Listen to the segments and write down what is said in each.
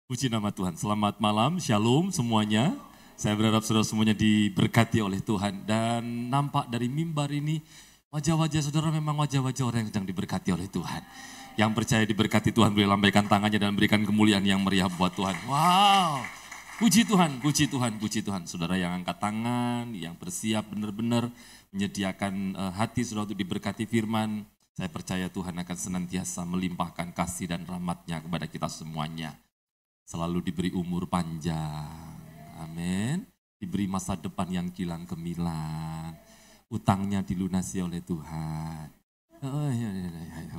Puji nama Tuhan, selamat malam, shalom semuanya. Saya berharap saudara semuanya diberkati oleh Tuhan. Dan nampak dari mimbar ini, wajah-wajah saudara memang wajah-wajah orang yang sedang diberkati oleh Tuhan. Yang percaya diberkati Tuhan boleh lambaikan tangannya dan berikan kemuliaan yang meriah buat Tuhan. Wow, puji Tuhan, puji Tuhan, puji Tuhan. Saudara yang angkat tangan, yang bersiap benar-benar menyediakan hati saudara untuk diberkati firman. Saya percaya Tuhan akan senantiasa melimpahkan kasih dan rahmat-Nya kepada kita semuanya. Selalu diberi umur panjang, amin. Diberi masa depan yang kilang gemilang, utangnya dilunasi oleh Tuhan. Oh iya,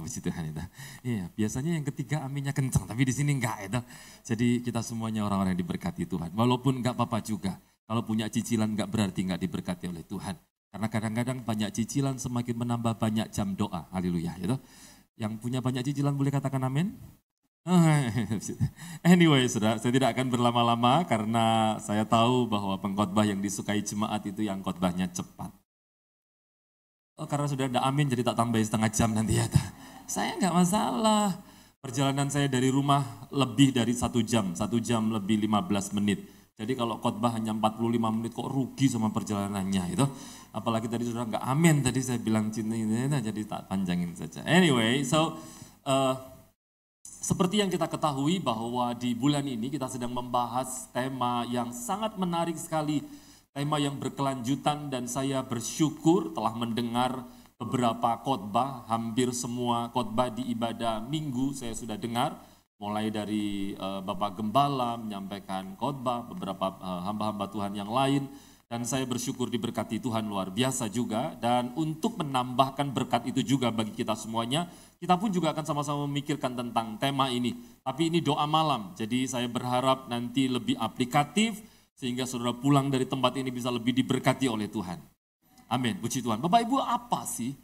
puji Tuhan itu. Iya, biasanya yang ketiga aminnya kencang, tapi di sini enggak itu. Jadi kita semuanya orang-orang yang diberkati Tuhan. Walaupun enggak apa-apa juga, kalau punya cicilan enggak berarti enggak diberkati oleh Tuhan. Karena kadang-kadang banyak cicilan semakin menambah banyak jam doa, haleluya. Gitu. Yang punya banyak cicilan boleh katakan amin? Anyway, saudara, saya tidak akan berlama-lama karena saya tahu bahwa pengkhotbah yang disukai jemaat itu yang khotbahnya cepat. Oh, karena sudah ada amin jadi tak tambahin setengah jam nanti ya. Saya nggak masalah. Perjalanan saya dari rumah lebih dari 1 jam lebih 15 menit. Jadi kalau khotbah hanya 45 menit kok rugi sama perjalanannya itu. Apalagi tadi sudah nggak amin, tadi saya bilang cinta ini jadi tak panjangin saja. Anyway, seperti yang kita ketahui bahwa di bulan ini kita sedang membahas tema yang sangat menarik sekali. Tema yang berkelanjutan dan saya bersyukur telah mendengar beberapa khotbah. Hampir semua khotbah di ibadah minggu saya sudah dengar. Mulai dari Bapak Gembala menyampaikan khotbah, beberapa hamba-hamba Tuhan yang lain. Dan saya bersyukur diberkati Tuhan luar biasa juga. Dan untuk menambahkan berkat itu juga bagi kita semuanya, kita pun juga akan sama-sama memikirkan tentang tema ini. Tapi ini doa malam, jadi saya berharap nanti lebih aplikatif, sehingga saudara pulang dari tempat ini bisa lebih diberkati oleh Tuhan. Amin, puji Tuhan. Bapak Ibu, apa sih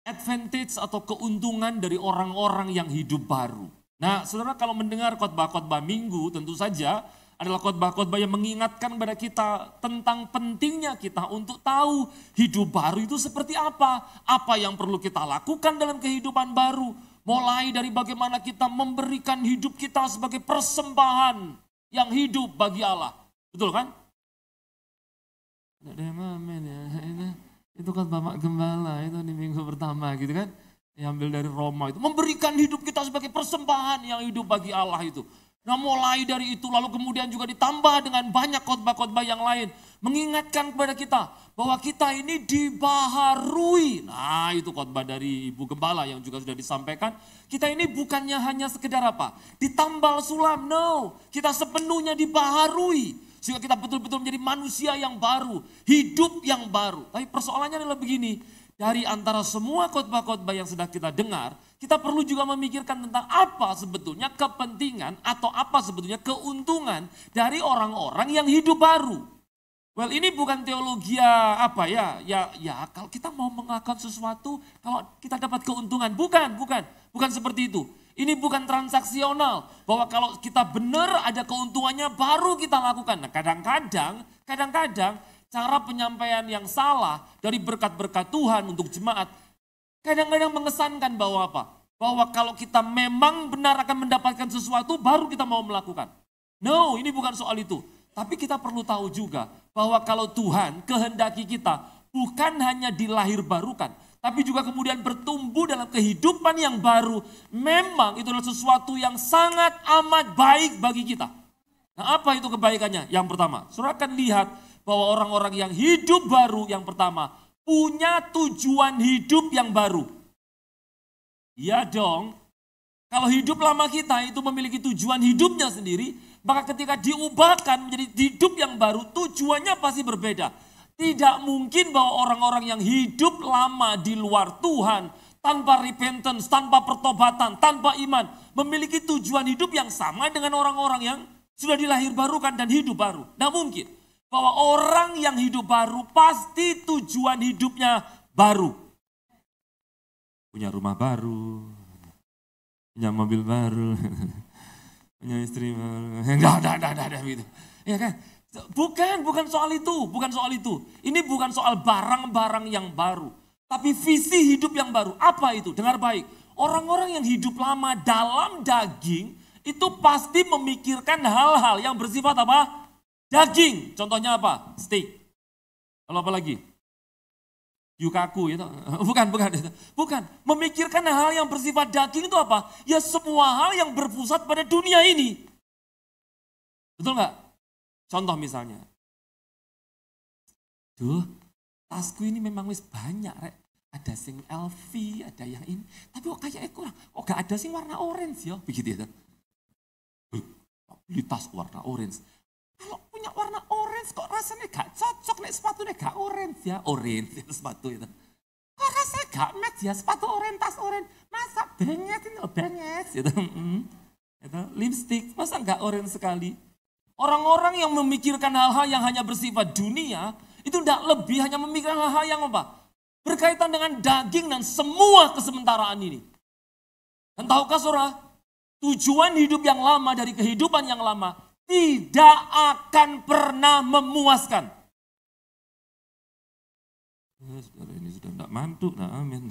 advantage atau keuntungan dari orang-orang yang hidup baru? Nah, saudara kalau mendengar khotbah-khotbah minggu, tentu saja adalah khotbah-khotbah yang mengingatkan kepada kita tentang pentingnya kita untuk tahu hidup baru itu seperti apa yang perlu kita lakukan dalam kehidupan baru, mulai dari bagaimana kita memberikan hidup kita sebagai persembahan yang hidup bagi Allah, betul kan? Itu kan Bapak Gembala itu di minggu pertama gitu kan, diambil dari Roma itu, memberikan hidup kita sebagai persembahan yang hidup bagi Allah itu. Nah mulai dari itu lalu kemudian juga ditambah dengan banyak khotbah-khotbah yang lain. Mengingatkan kepada kita bahwa kita ini dibaharui. Nah itu khotbah dari Ibu Gembala yang juga sudah disampaikan. Kita ini bukannya hanya sekedar apa? Ditambal sulam, no. Kita sepenuhnya dibaharui. Sehingga kita betul-betul menjadi manusia yang baru. Hidup yang baru. Tapi persoalannya adalah begini. Dari antara semua khotbah-khotbah yang sudah kita dengar, kita perlu juga memikirkan tentang apa sebetulnya kepentingan atau apa sebetulnya keuntungan dari orang-orang yang hidup baru. Well, ini bukan teologi kalau kita mau melakukan sesuatu, kalau kita dapat keuntungan. Bukan seperti itu. Ini bukan transaksional, bahwa kalau kita benar ada keuntungannya baru kita lakukan. Nah kadang-kadang cara penyampaian yang salah dari berkat-berkat Tuhan untuk jemaat, kadang-kadang mengesankan bahwa apa? Bahwa kalau kita memang benar akan mendapatkan sesuatu, baru kita mau melakukan. No, ini bukan soal itu. Tapi kita perlu tahu juga bahwa kalau Tuhan kehendaki kita bukan hanya dilahir barukan, tapi juga kemudian bertumbuh dalam kehidupan yang baru, memang itu adalah sesuatu yang sangat amat baik bagi kita. Nah apa itu kebaikannya? Yang pertama, saudara akan lihat bahwa orang-orang yang hidup baru yang pertama punya tujuan hidup yang baru. Ya dong, kalau hidup lama kita itu memiliki tujuan hidupnya sendiri, maka ketika diubahkan menjadi hidup yang baru, tujuannya pasti berbeda. Tidak mungkin bahwa orang-orang yang hidup lama di luar Tuhan, tanpa repentance, tanpa pertobatan, tanpa iman, memiliki tujuan hidup yang sama dengan orang-orang yang sudah dilahir barukan dan hidup baru. Nah mungkin bahwa orang yang hidup baru pasti tujuan hidupnya baru. Punya rumah baru, punya mobil baru, punya istri baru. Enggak gitu. Ya kan? Bukan soal itu. Ini bukan soal barang-barang yang baru, tapi visi hidup yang baru. Apa itu? Dengar baik. Orang-orang yang hidup lama dalam daging itu pasti memikirkan hal-hal yang bersifat apa? Daging. Contohnya apa? Steak. Lalu apa lagi? Yukaku itu. Bukan. Memikirkan hal yang bersifat daging itu apa? Ya semua hal yang berpusat pada dunia ini. Betul nggak? Contoh misalnya. Tasku ini memang wis banyak, Rek. Ada sing LV, ada yang ini. Tapi kok kayaknya kurang. Kok gak ada sing warna orange ya? Begitu ya. Beli tas warna orange. Kalau punya warna orange kok rasanya gak cocok. Nek sepatunya gak orange ya. Orange itu sepatu itu. Kok rasanya gak match ya sepatu orange, tas orange. Masa bengets ini bengets. Itu. Itu lipstick, masa gak orange sekali. Orang-orang yang memikirkan hal-hal yang hanya bersifat dunia, itu tidak lebih hanya memikirkan hal-hal yang apa? Berkaitan dengan daging dan semua kesementaraan ini. Dan tahukah saudara, tujuan hidup yang lama dari kehidupan yang lama tidak akan pernah memuaskan. Ini sudah tidak mantuk, amin.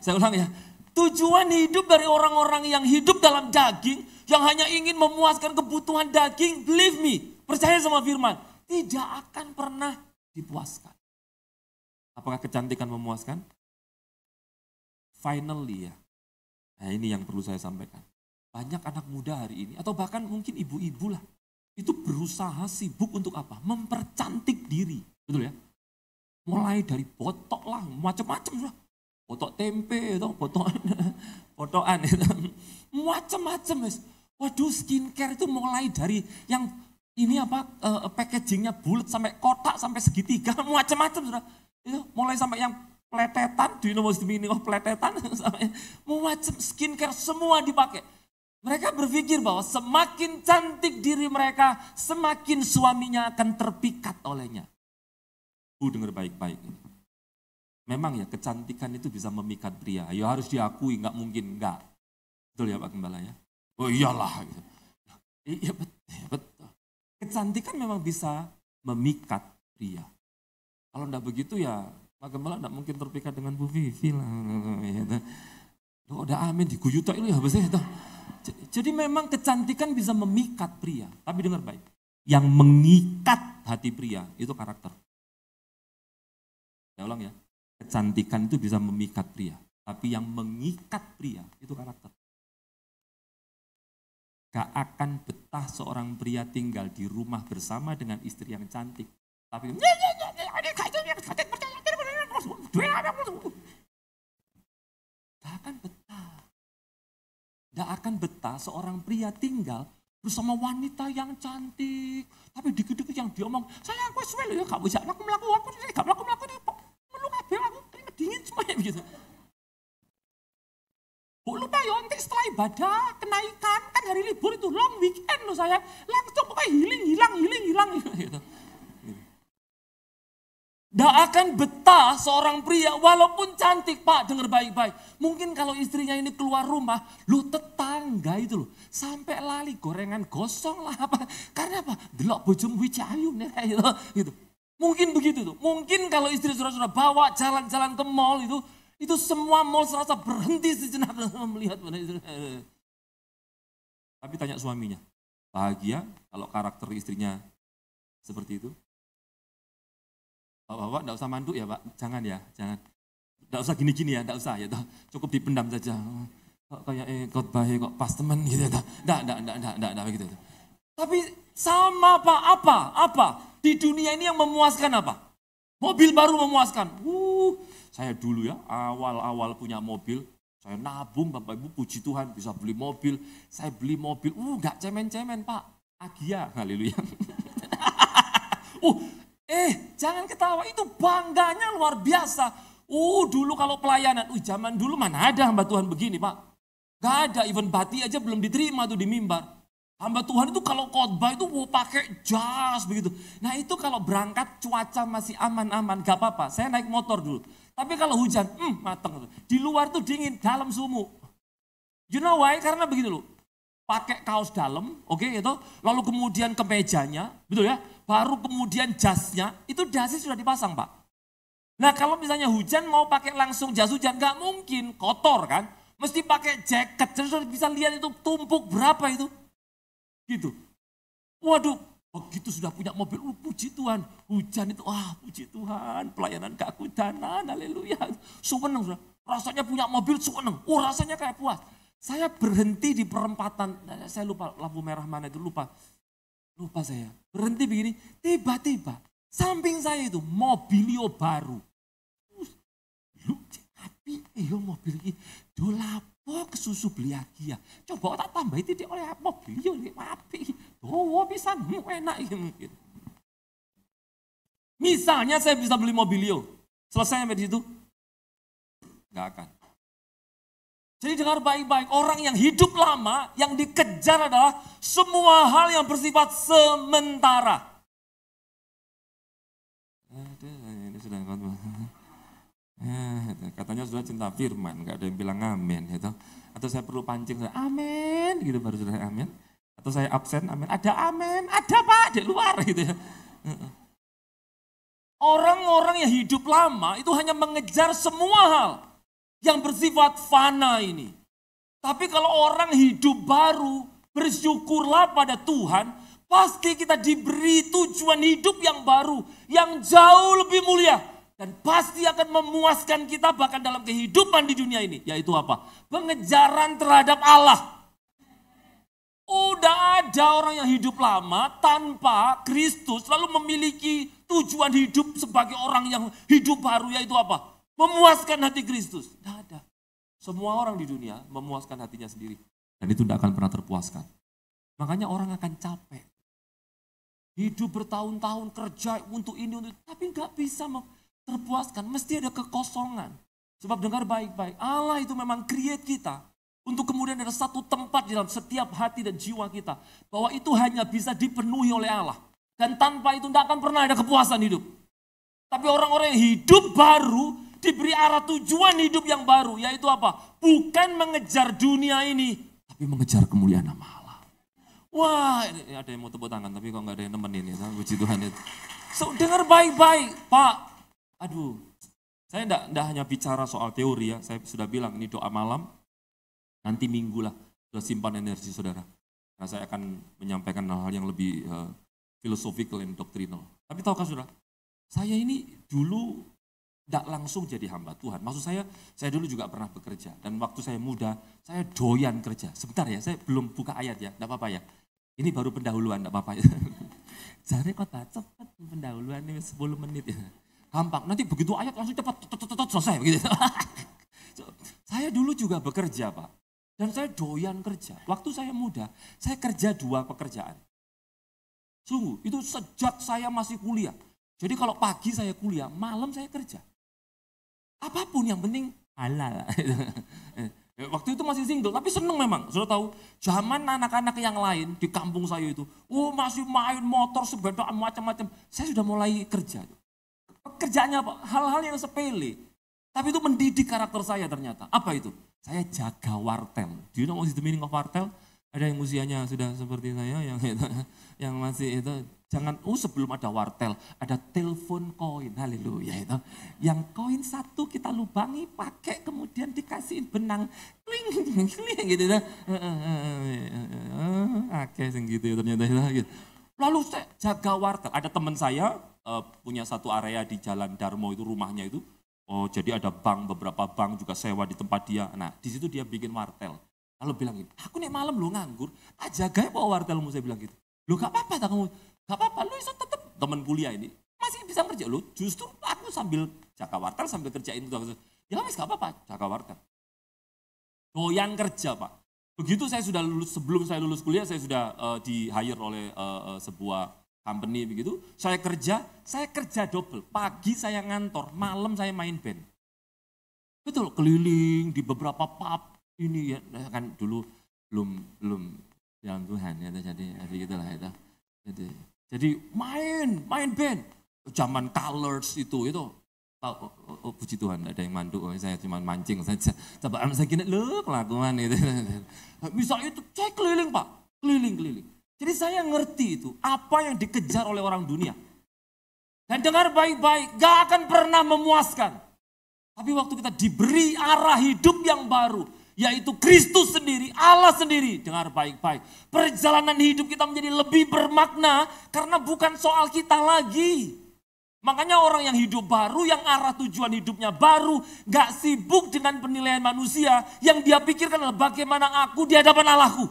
Saya ulang ya, tujuan hidup dari orang-orang yang hidup dalam daging, yang hanya ingin memuaskan kebutuhan daging, believe me, percaya sama firman, tidak akan pernah dipuaskan. Apakah kecantikan memuaskan? Finally ya. Nah ini yang perlu saya sampaikan. Banyak anak muda hari ini, atau bahkan mungkin ibu-ibu lah, itu berusaha sibuk untuk apa? Mempercantik diri. Betul ya? Mulai dari botok lah, macam-macam lah. Botok tempe, botokan, macam-macam. Waduh, skincare itu mulai dari yang ini apa, packagingnya bulat sampai kotak, sampai segitiga, macam-macam sudah. Itu mulai sampai yang pletetan, pletetan, sampai macam skincare semua dipakai. Mereka berpikir bahwa semakin cantik diri mereka, semakin suaminya akan terpikat olehnya. Dengar baik-baik. Memang ya kecantikan itu bisa memikat pria. Ya harus diakui, nggak mungkin enggak. Betul ya Pak Gembala ya? Oh iyalah. Gitu. Iya betul. Kecantikan memang bisa memikat pria. Kalau enggak begitu ya Pak Gembala enggak mungkin terpikat dengan Bu Vivi lah. Udah amin diguyut itu ya itu. Jadi memang kecantikan bisa memikat pria. Tapi dengar baik. Yang mengikat hati pria itu karakter. Saya ulang ya. Kecantikan itu bisa memikat pria. Tapi yang mengikat pria itu karakter. Gak akan betah seorang pria tinggal di rumah bersama dengan istri yang cantik. Tapi gak akan betah seorang pria tinggal bersama wanita yang cantik. Tapi dikit-dikit yang diomong, saya aku suwe ya, gak bisa melaku aku gak melaku meluk aku dingin semuanya begitu. Bu lupa ya, nanti setelah ibadah, kenaikan, kan hari libur itu long weekend loh saya, langsung pokoknya hilang gitu. Nggak akan betah seorang pria walaupun cantik Pak, dengar baik-baik. Mungkin kalau istrinya ini keluar rumah, lu tetangga itu loh, sampai lali gorengan gosong lah apa. Karena apa? Delok bojom kuwi cayu nih gitu. Mungkin begitu tuh. Mungkin kalau istri sudah bawa jalan-jalan ke mall itu semua mall serasa berhenti sejenak melihat mana istri. Tapi tanya suaminya, bahagia kalau karakter istrinya seperti itu? Bapak enggak usah manduk ya Pak, jangan ya, jangan. Enggak usah gini-gini ya, enggak usah ya, cukup dipendam saja. Kok kayak khotbah kok pas teman gitu ya, enggak begitu. Tapi sama Pak, apa? Di dunia ini yang memuaskan apa? Mobil baru memuaskan. Saya dulu ya, awal-awal punya mobil, saya nabung Bapak Ibu, puji Tuhan bisa beli mobil. Saya beli mobil, enggak cemen-cemen Pak, Agia, haleluya. Jangan ketawa, itu bangganya luar biasa. Dulu kalau pelayanan, zaman dulu mana ada hamba Tuhan begini Pak. Gak ada, even bati aja belum diterima tuh di mimbar. Hamba Tuhan itu kalau khotbah itu pakai jas begitu. Nah itu kalau berangkat cuaca masih aman-aman, gak apa-apa. Saya naik motor dulu. Tapi kalau hujan, mateng. Di luar tuh dingin, dalam sumuk. You know why? Karena begini loh. Pakai kaos dalam, oke itu. Lalu kemudian kemejanya, betul ya. Baru kemudian jasnya, itu jasnya sudah dipasang Pak. Nah kalau misalnya hujan mau pakai langsung jas hujan, gak mungkin, kotor kan. Mesti pakai jaket, jadi saudara bisa lihat itu tumpuk berapa itu. Gitu. Waduh, begitu sudah punya mobil, puji Tuhan. Hujan itu, puji Tuhan, pelayanan kehujanan, haleluya. Seneng, saudara. Rasanya punya mobil, seneng. Rasanya kayak puas. Saya berhenti di perempatan, saya lupa lampu merah mana itu, lupa saya. Berhenti begini, tiba-tiba samping saya itu mobilio baru. Lu api, mobil ini dolapo kesusu beli lagi ya. Coba tak tambah itu oleh mobilio ini api. Bisa enak ini. Misalnya saya bisa beli mobilio, selesai sampai di situ? Enggak akan. Jadi dengar baik-baik, orang yang hidup lama, yang dikejar adalah semua hal yang bersifat sementara. Ini sudah katanya sudah cinta firman, nggak ada yang bilang amin. Gitu. Atau saya perlu pancing, amin, gitu baru sudah amin. Atau saya absen, amin, ada Pak, di luar gitu ya. Orang-orang yang hidup lama itu hanya mengejar semua hal yang bersifat fana ini. Tapi kalau orang hidup baru, bersyukurlah pada Tuhan, pasti kita diberi tujuan hidup yang baru, yang jauh lebih mulia. Dan pasti akan memuaskan kita bahkan dalam kehidupan di dunia ini. Yaitu apa? Pengejaran terhadap Allah. Udah ada orang yang hidup lama tanpa Kristus, lalu memiliki tujuan hidup sebagai orang yang hidup baru, yaitu apa? Memuaskan hati Kristus. Tidak ada. Semua orang di dunia memuaskan hatinya sendiri. Dan itu tidak akan pernah terpuaskan. Makanya orang akan capek. Hidup bertahun-tahun kerja untuk ini, untuk itu. Tapi nggak bisa terpuaskan. Mesti ada kekosongan. Sebab dengar baik-baik. Allah itu memang create kita. Untuk kemudian ada satu tempat di dalam setiap hati dan jiwa kita. Bahwa itu hanya bisa dipenuhi oleh Allah. Dan tanpa itu tidak akan pernah ada kepuasan hidup. Tapi orang-orang yang hidup baru diberi arah tujuan hidup yang baru, yaitu apa? Bukan mengejar dunia ini, tapi mengejar kemuliaan nama Allah. Wah, ini ada yang mau tepuk tangan, tapi kok nggak ada yang nemenin ya, puji Tuhan itu. So, dengar baik-baik, Pak. Aduh, saya enggak hanya bicara soal teori ya, saya sudah bilang ini doa malam, nanti minggu lah, sudah simpan energi saudara. Karena saya akan menyampaikan hal-hal yang lebih philosophical and doctrinal. Tapi tahukah saudara, saya ini dulu tidak langsung jadi hamba Tuhan. Maksud saya dulu juga pernah bekerja. Dan waktu saya muda, saya doyan kerja. Sebentar ya, saya belum buka ayat ya, tidak apa-apa ya. Ini baru pendahuluan, tidak apa-apa ya. Jadi kota cepat pendahuluan ini 10 menit ya. Gampang, nanti begitu ayat langsung cepat, selesai begitu. Saya dulu juga bekerja Pak. Dan saya doyan kerja. Waktu saya muda, saya kerja 2 pekerjaan. Sungguh, itu sejak saya masih kuliah. Jadi kalau pagi saya kuliah, malam saya kerja. Apapun yang penting halal. Waktu itu masih single, tapi seneng memang. Sudah tahu, zaman anak-anak yang lain di kampung saya itu, masih main motor, sepedaan macam-macam. Saya sudah mulai kerja. Pekerjaannya apa? Hal-hal yang sepele. Tapi itu mendidik karakter saya ternyata. Apa itu? Saya jaga wartel. Do you know what is the meaning of wartel? Ada yang usianya sudah seperti saya, yang masih itu. Jangan, sebelum ada wartel, ada telepon koin, haleluya itu. Yang koin 1 kita lubangi, pakai, kemudian dikasihin benang, kling, gitu. Oke, gitu ternyata. Gitu. Lalu saya jaga wartel, ada teman saya punya satu area di Jalan Darmo itu rumahnya itu. Jadi ada bank, beberapa bank juga sewa di tempat dia. Nah, di situ dia bikin wartel. Lalu bilang gitu, aku nih malam lu nganggur, jaga bawa wartelmu, saya bilang gitu. Lu gak apa-apa tak kamu? Gak apa-apa, lu bisa tetap teman kuliah ini. Masih bisa kerja lu, justru aku sambil jaga wartel, sambil kerjain itu. Ya wis gak apa-apa, jaga wartel. Doyan kerja Pak. Begitu saya sudah lulus, sebelum saya lulus kuliah, saya sudah di-hire oleh sebuah company begitu. Saya kerja double. Pagi saya ngantor, malam saya main band. Betul, keliling di beberapa pub. Ini ya, kan dulu belum dalam Tuhan ya, jadi gitulah itu. Jadi main band. Zaman Colors itu puji Tuhan ada yang mandu, saya cuma mancing saja. Coba saya kira kelakuan itu. Misalnya itu saya keliling Pak, keliling. Jadi saya ngerti itu apa yang dikejar oleh orang dunia. Dan dengar baik-baik, gak akan pernah memuaskan. Tapi waktu kita diberi arah hidup yang baru, yaitu Kristus sendiri, Allah sendiri. Dengar baik-baik, perjalanan hidup kita menjadi lebih bermakna karena bukan soal kita lagi. Makanya orang yang hidup baru, yang arah tujuan hidupnya baru, gak sibuk dengan penilaian manusia, yang dia pikirkan adalah bagaimana aku di hadapan Allahku.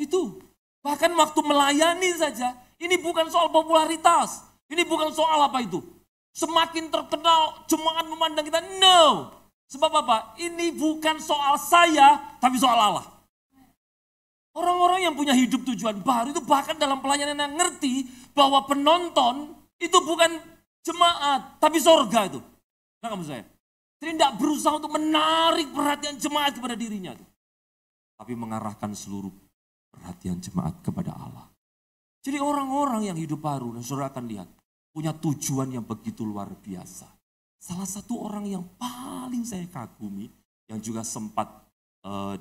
Itu, bahkan waktu melayani saja, ini bukan soal popularitas, ini bukan soal apa itu. Semakin terkenal, jemaat memandang kita, no. Sebab apa? Ini bukan soal saya, tapi soal Allah. Orang-orang yang punya hidup tujuan baru itu bahkan dalam pelayanan yang ngerti bahwa penonton itu bukan jemaat, tapi sorga itu. Nah, kamu saya. Jadi tidak berusaha untuk menarik perhatian jemaat kepada dirinya. Tapi mengarahkan seluruh perhatian jemaat kepada Allah. Jadi orang-orang yang hidup baru, dan saudara akan lihat, punya tujuan yang begitu luar biasa. Salah satu orang yang paling saya kagumi, yang juga sempat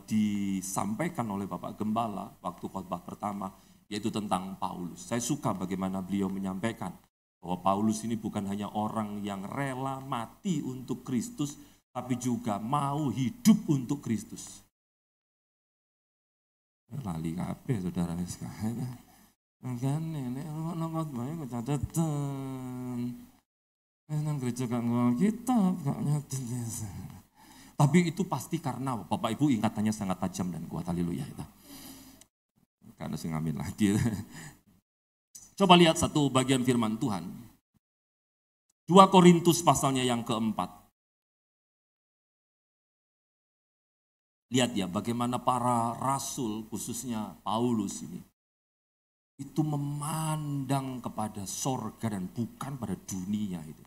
disampaikan oleh Bapak Gembala waktu khotbah pertama, yaitu tentang Paulus. Saya suka bagaimana beliau menyampaikan bahwa Paulus ini bukan hanya orang yang rela mati untuk Kristus, tapi juga mau hidup untuk Kristus. Lali kabeh saudara sekalian. Kan nenek nongol banyak catatan. Nang gereja gak ngomong kitab, gak nyatin. Tapi itu pasti karena Bapak Ibu ingatannya sangat tajam dan kuat, haleluya. Karena saya ngambil lagi. Coba lihat satu bagian firman Tuhan. 2 Korintus pasalnya yang keempat. Lihat ya bagaimana para rasul, khususnya Paulus ini, itu memandang kepada sorga dan bukan pada dunia itu.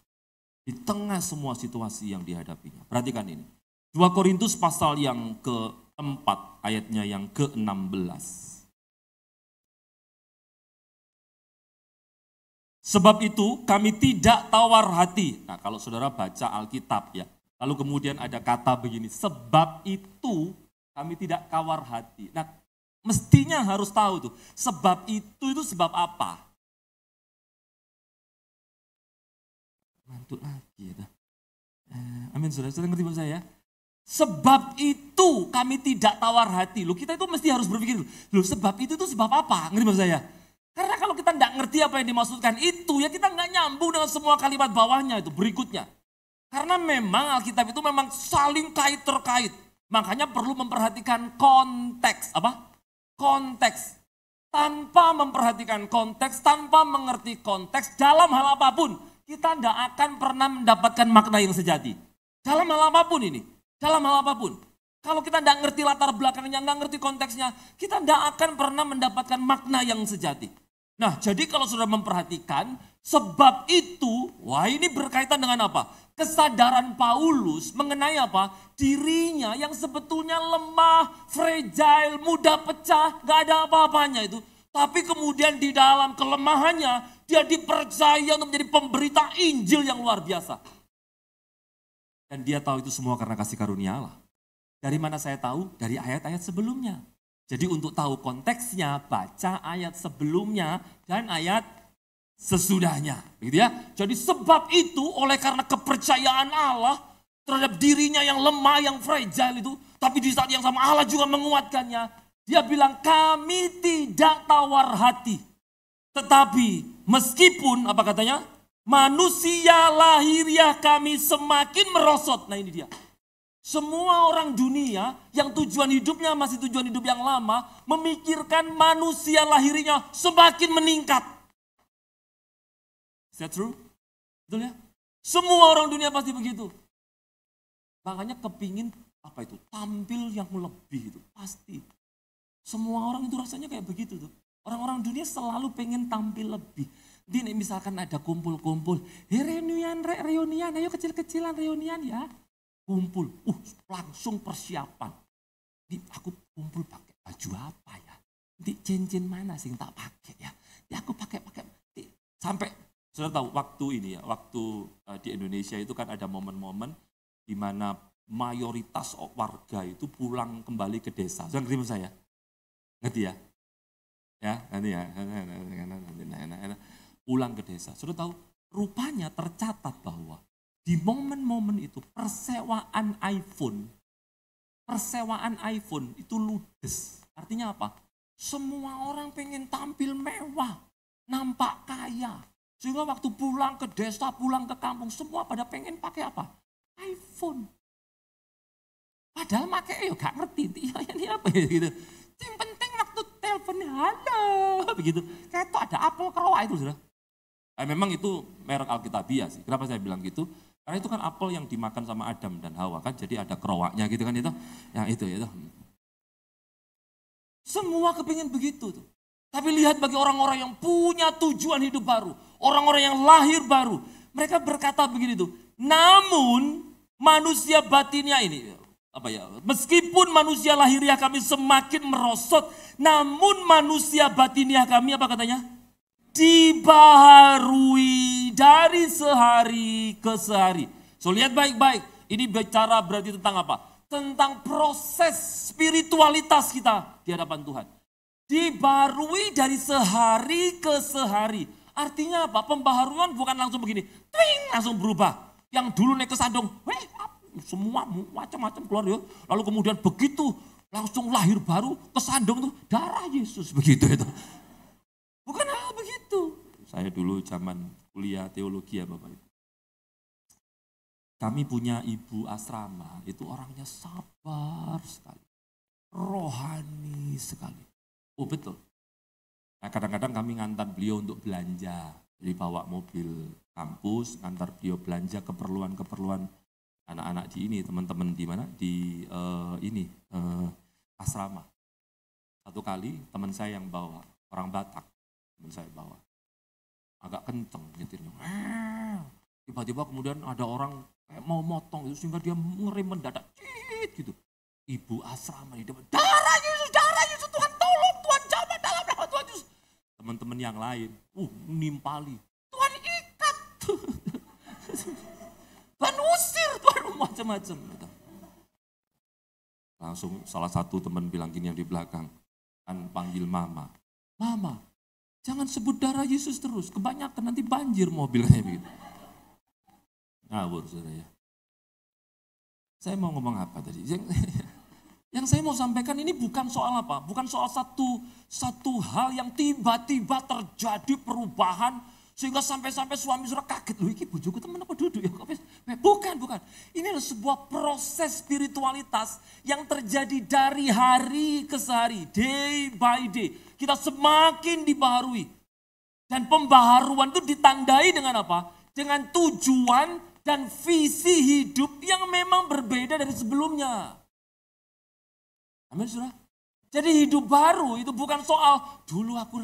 Di tengah semua situasi yang dihadapinya. Perhatikan ini. 2 Korintus pasal yang keempat, ayatnya yang ke-16. Sebab itu kami tidak tawar hati. Nah kalau saudara baca Alkitab ya, lalu kemudian ada kata begini, sebab itu kami tidak tawar hati. Nah mestinya harus tahu tuh, sebab itu sebab apa? Mantuk lagi ya. Amin, saudara ngerti maksud saya? Sebab itu kami tidak tawar hati. Loh kita itu mesti harus berpikir, loh sebab itu sebab apa? Ngerti maksud saya? Karena kalau kita tidak ngerti apa yang dimaksudkan itu, ya kita nggak nyambung dengan semua kalimat bawahnya itu, berikutnya. Karena memang Alkitab itu memang saling terkait. Makanya perlu memperhatikan konteks. Apa? Konteks. Tanpa memperhatikan konteks, tanpa mengerti konteks, dalam hal apapun, kita tidak akan pernah mendapatkan makna yang sejati. Dalam hal apapun ini, dalam hal apapun. Kalau kita tidak ngerti latar belakangnya, nggak ngerti konteksnya, kita tidak akan pernah mendapatkan makna yang sejati. Nah, jadi kalau sudah memperhatikan, sebab itu, wah ini berkaitan dengan apa? Kesadaran Paulus mengenai apa? Dirinya yang sebetulnya lemah, fragile, mudah pecah, gak ada apa-apanya itu. Tapi kemudian di dalam kelemahannya, dia dipercaya untuk menjadi pemberita Injil yang luar biasa. Dan dia tahu itu semua karena kasih karunia Allah. Dari mana saya tahu? Dari ayat-ayat sebelumnya. Jadi untuk tahu konteksnya, baca ayat sebelumnya dan ayat sesudahnya. Gitu ya. Jadi sebab itu oleh karena kepercayaan Allah terhadap dirinya yang lemah, yang fragile itu. Tapi di saat yang sama Allah juga menguatkannya. Dia bilang kami tidak tawar hati. Tetapi meskipun apa katanya? Manusia lahiriah kami semakin merosot. Nah ini dia. Semua orang dunia yang tujuan hidupnya masih tujuan hidup yang lama, memikirkan manusia lahirinya semakin meningkat. Is that true? Betul ya? Semua orang dunia pasti begitu. Makanya kepingin apa itu? Tampil yang lebih itu. Pasti. Semua orang itu rasanya kayak begitu tuh. Orang-orang dunia selalu pengen tampil lebih. Jadi misalkan ada kumpul-kumpul. Reunian, ayo kecil-kecilan reunian ya. Kumpul, langsung persiapan. Ini aku kumpul pakai baju apa ya? Nanti cincin mana sih yang tak pakai ya? Ya aku pakai. Sampai, sudah tahu waktu ini ya, waktu di Indonesia itu kan ada momen-momen di mana mayoritas warga itu pulang kembali ke desa. Sudah ngerti saya? Ngerti ya? Ya, nanti ya. Pulang ke desa. Sudah tahu, rupanya tercatat bahwa di momen-momen itu persewaan iPhone persewaan iPhone itu ludes. Artinya apa? Semua orang pengen tampil mewah, nampak kaya. Sehingga waktu pulang ke desa, pulang ke kampung, semua pada pengen pakai apa? iPhone. Padahal makanya gak ngerti, ini apa ya gitu. Yang penting waktu telepon, halo, begitu. Kayak itu ada apel keroak itu, sudah. Memang itu merek Alkitabiah sih. Kenapa saya bilang gitu? Karena itu kan apel yang dimakan sama Adam dan Hawa kan, jadi ada kerowaknya gitu kan itu. Yang itu. Semua kepingin begitu tuh. Tapi lihat bagi orang-orang yang punya tujuan hidup baru, orang-orang yang lahir baru, mereka berkata begini tuh. Namun manusia batinnya ini, meskipun manusia lahiriah kami semakin merosot, namun manusia batinnya kami apa katanya? Dibaharui dari sehari ke sehari. So lihat baik-baik, ini bicara berarti tentang apa? Tentang proses spiritualitas kita di hadapan Tuhan. Dibaharui dari sehari ke sehari. Artinya apa? Pembaharuan bukan langsung begini, twing, langsung berubah. Yang dulu naik ke sandung, semua macam-macam keluar ya. Lalu kemudian begitu langsung lahir baru ke sandung tuh darah Yesus begitu itu. Bukan hal begitu. Saya dulu zaman kuliah teologi ya Bapak Ibu. Kami punya ibu asrama, itu orangnya sabar sekali. Rohani sekali. Oh betul. Nah, kadang-kadang kami ngantar beliau untuk belanja. Jadi bawa mobil kampus, ngantar beliau belanja keperluan-keperluan anak-anak di ini, teman-teman di mana? Di asrama. Satu kali teman saya yang bawa, orang Batak. Teman saya bawa, agak kenceng nyetirnya. Tiba-tiba kemudian ada orang kayak mau motong gitu, sehingga dia ngerem mendadak, gitu. Ibu asrama di depan, darah Yesus, Tuhan tolong, Tuhan jawab dalam nama Tuhan Yesus. Teman-teman yang lain, nimpali, Tuhan ikat, Tuhan usir, Tuhan macam-macam. Langsung salah satu teman bilang gini yang di belakang, kan panggil mama. Mama, jangan sebut darah Yesus terus, kebanyakan nanti banjir mobilnya begitu. Ngawur saudara ya. Saya mau ngomong apa tadi? Yang saya mau sampaikan ini bukan soal apa? Bukan soal satu hal yang tiba-tiba terjadi perubahan sehingga sampai-sampai suami saudara kaget. Loh ini bojoku teman apa duduk ya? Bukan. Ini adalah sebuah proses spiritualitas yang terjadi dari hari ke hari, day by day. Kita semakin dibaharui. Dan pembaharuan itu ditandai dengan apa? Dengan tujuan dan visi hidup yang memang berbeda dari sebelumnya. Amin saudara. Jadi hidup baru itu bukan soal dulu aku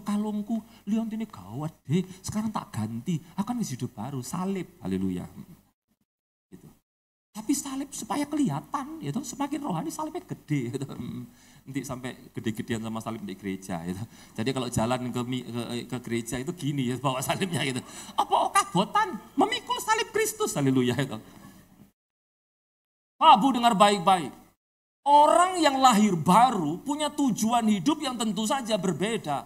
kalungku lihat ini gawat deh, sekarang tak ganti, akan hidup baru, salib, haleluya. Gitu. Tapi salib supaya kelihatan, itu semakin rohani salibnya gede. Gitu. Nanti sampai gede-gedean sama salib di gereja. Gitu. Jadi kalau jalan ke gereja itu gini ya bawa salibnya gitu. Apa kabotan memikul salib Kristus, haleluya itu. Bu dengar baik-baik. Orang yang lahir baru punya tujuan hidup yang tentu saja berbeda.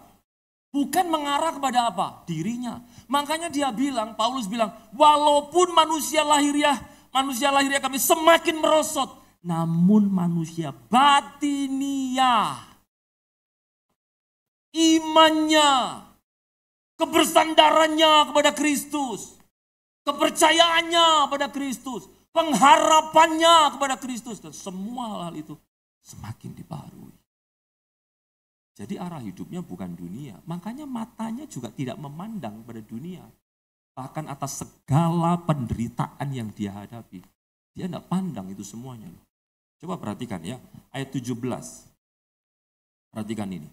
Bukan mengarah kepada apa? Dirinya. Makanya dia bilang, Paulus bilang, walaupun manusia lahiriah kami semakin merosot, namun manusia batiniah, imannya, kebersandarannya kepada Kristus, kepercayaannya pada Kristus, pengharapannya kepada Kristus, dan semua hal itu semakin dibaharui. Jadi arah hidupnya bukan dunia, makanya matanya juga tidak memandang pada dunia. Bahkan atas segala penderitaan yang dia hadapi, dia tidak pandang itu semuanya. Coba perhatikan ya, ayat 17. Perhatikan ini.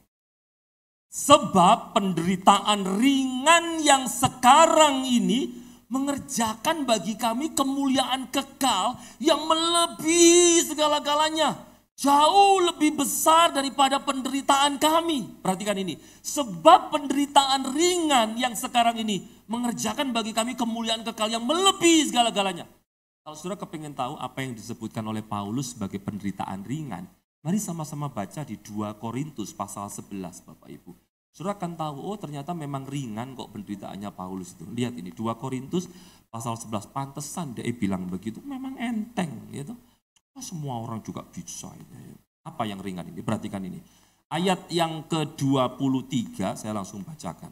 Sebab penderitaan ringan yang sekarang ini mengerjakan bagi kami kemuliaan kekal yang melebihi segala-galanya. Jauh lebih besar daripada penderitaan kami. Perhatikan ini. Sebab penderitaan ringan yang sekarang ini mengerjakan bagi kami kemuliaan kekal yang melebihi segala-galanya. Kalau saudara kepengen tahu apa yang disebutkan oleh Paulus sebagai penderitaan ringan, mari sama-sama baca di 2 Korintus pasal 11 Bapak Ibu. Saudara akan tahu, oh ternyata memang ringan kok penderitaannya Paulus itu. Lihat ini, 2 Korintus pasal 11, pantesan dia bilang begitu, memang enteng gitu. Semua orang juga bisa. Apa yang ringan ini? Perhatikan ini. Ayat yang ke-23 saya langsung bacakan.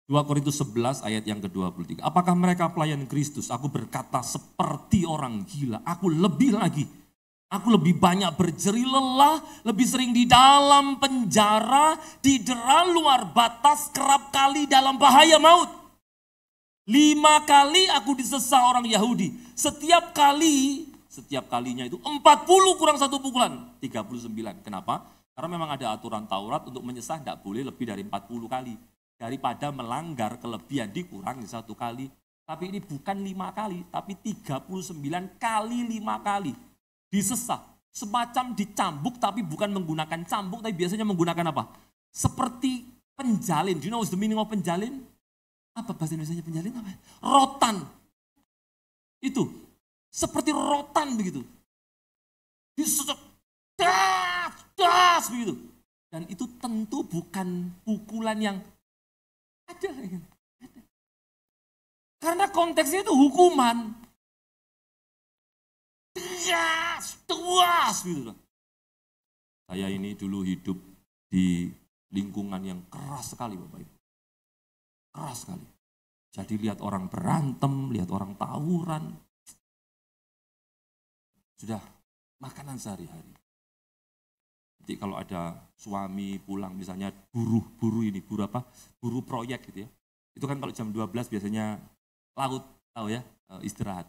2 Korintus 11 ayat yang ke-23. Apakah mereka pelayan Kristus? Aku berkata seperti orang gila. Aku lebih lagi. Aku lebih banyak berjerih lelah, lebih sering di dalam penjara, didera luar batas, kerap kali dalam bahaya maut. 5 kali aku disesah orang Yahudi. Setiap kalinya itu 40 kurang 1 pukulan. 39. Kenapa? Karena memang ada aturan Taurat untuk menyesah tidak boleh lebih dari 40 kali. Daripada melanggar kelebihan dikurangi 1 kali. Tapi ini bukan 5 kali, tapi 39 kali 5 kali. Disesah. Semacam dicambuk tapi bukan menggunakan cambuk, tapi biasanya menggunakan apa? Seperti penjalin. Do you know what's the meaning of penjalin? Apa bahasa Indonesia penjalin? Apa? Rotan. Itu. Seperti rotan begitu. Disesat. Das begitu. Dan itu tentu bukan pukulan yang ada. Karena konteksnya itu hukuman. Tuas gitu. Saya ini dulu hidup di lingkungan yang keras sekali Bapak Ibu. Keras sekali. Jadi lihat orang berantem, lihat orang tawuran. Sudah makanan sehari-hari. Nanti kalau ada suami pulang misalnya buruh proyek gitu ya. Itu kan kalau jam 12 biasanya laut, tahu ya, istirahat.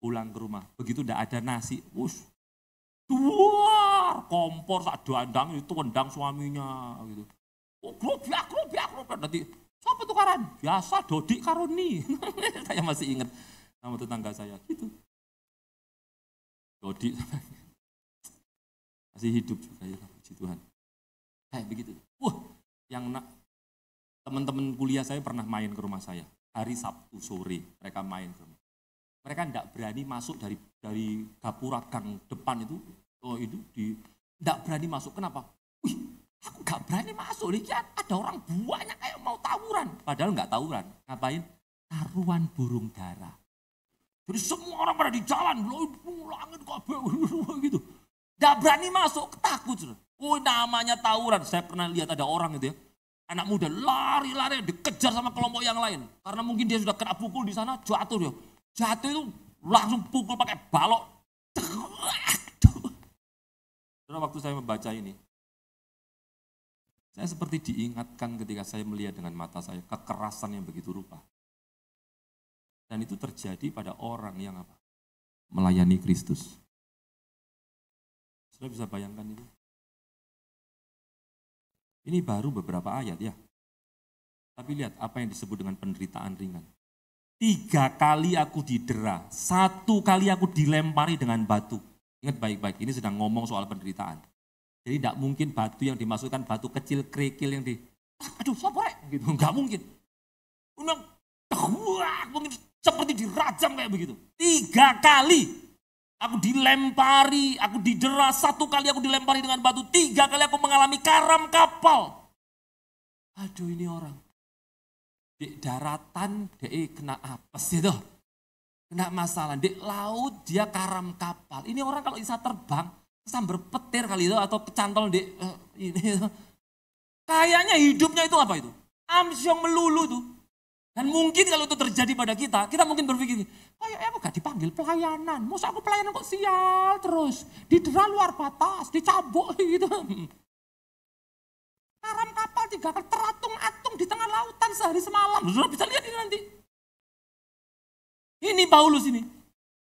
Pulang ke rumah, begitu tidak ada nasi, duar, kompor sak dandang itu tendang suaminya gitu. Grobiak, nanti siapa tukaran? Biasa Dodik Karoni. Saya masih ingat nama tetangga saya gitu. Dodik masih hidup juga ya, puji Tuhan. Kayak begitu. Yang teman-teman kuliah saya pernah main ke rumah saya. Hari Sabtu sore mereka main ke rumah. Mereka tidak berani masuk dari gapura gang depan itu tidak berani masuk. Kenapa? Aku nggak berani masuk. Lihat ada orang banyak kayak mau tawuran. Padahal nggak tawuran. Ngapain? Taruhan burung dara. Jadi semua orang pada di jalan, langit gitu. Nggak berani masuk, takut. Namanya tawuran. Saya pernah lihat ada orang itu ya. Anak muda lari-lari dikejar sama kelompok yang lain. Karena mungkin dia sudah kena pukul di sana, jatuh dia. Jatuh itu langsung pukul pakai balok. Karena waktu saya membaca ini, saya seperti diingatkan ketika saya melihat dengan mata saya kekerasan yang begitu rupa. Dan itu terjadi pada orang yang apa? Melayani Kristus. Sudah bisa bayangkan itu? Ini baru beberapa ayat ya. Tapi lihat apa yang disebut dengan penderitaan ringan. 3 kali aku didera, 1 kali aku dilempari dengan batu. Ingat baik-baik, ini sedang ngomong soal penderitaan. Jadi tidak mungkin batu yang dimasukkan batu kecil, kerikil yang aduh sopore, gitu. Enggak mungkin. Mungkin seperti dirajam kayak begitu. 3 kali aku dilempari, aku didera, 1 kali aku dilempari dengan batu, 3 kali aku mengalami karam kapal. Aduh ini orang. Di daratan dia kena apes itu. Kena masalah. Di laut dia karam kapal. Ini orang kalau bisa terbang, sambar petir kali itu atau kecantol di ini. Kayaknya hidupnya itu apa itu? Amsyong melulu tuh. Dan mungkin kalau itu terjadi pada kita mungkin berpikir, aku gak dipanggil pelayanan. Masa aku pelayanan kok sial terus. Didera luar batas, dicabuk gitu. Karam kapal 3 kali teratung-atung di tengah lautan sehari semalam. Sudah bisa lihat ini nanti. Ini Paulus ini.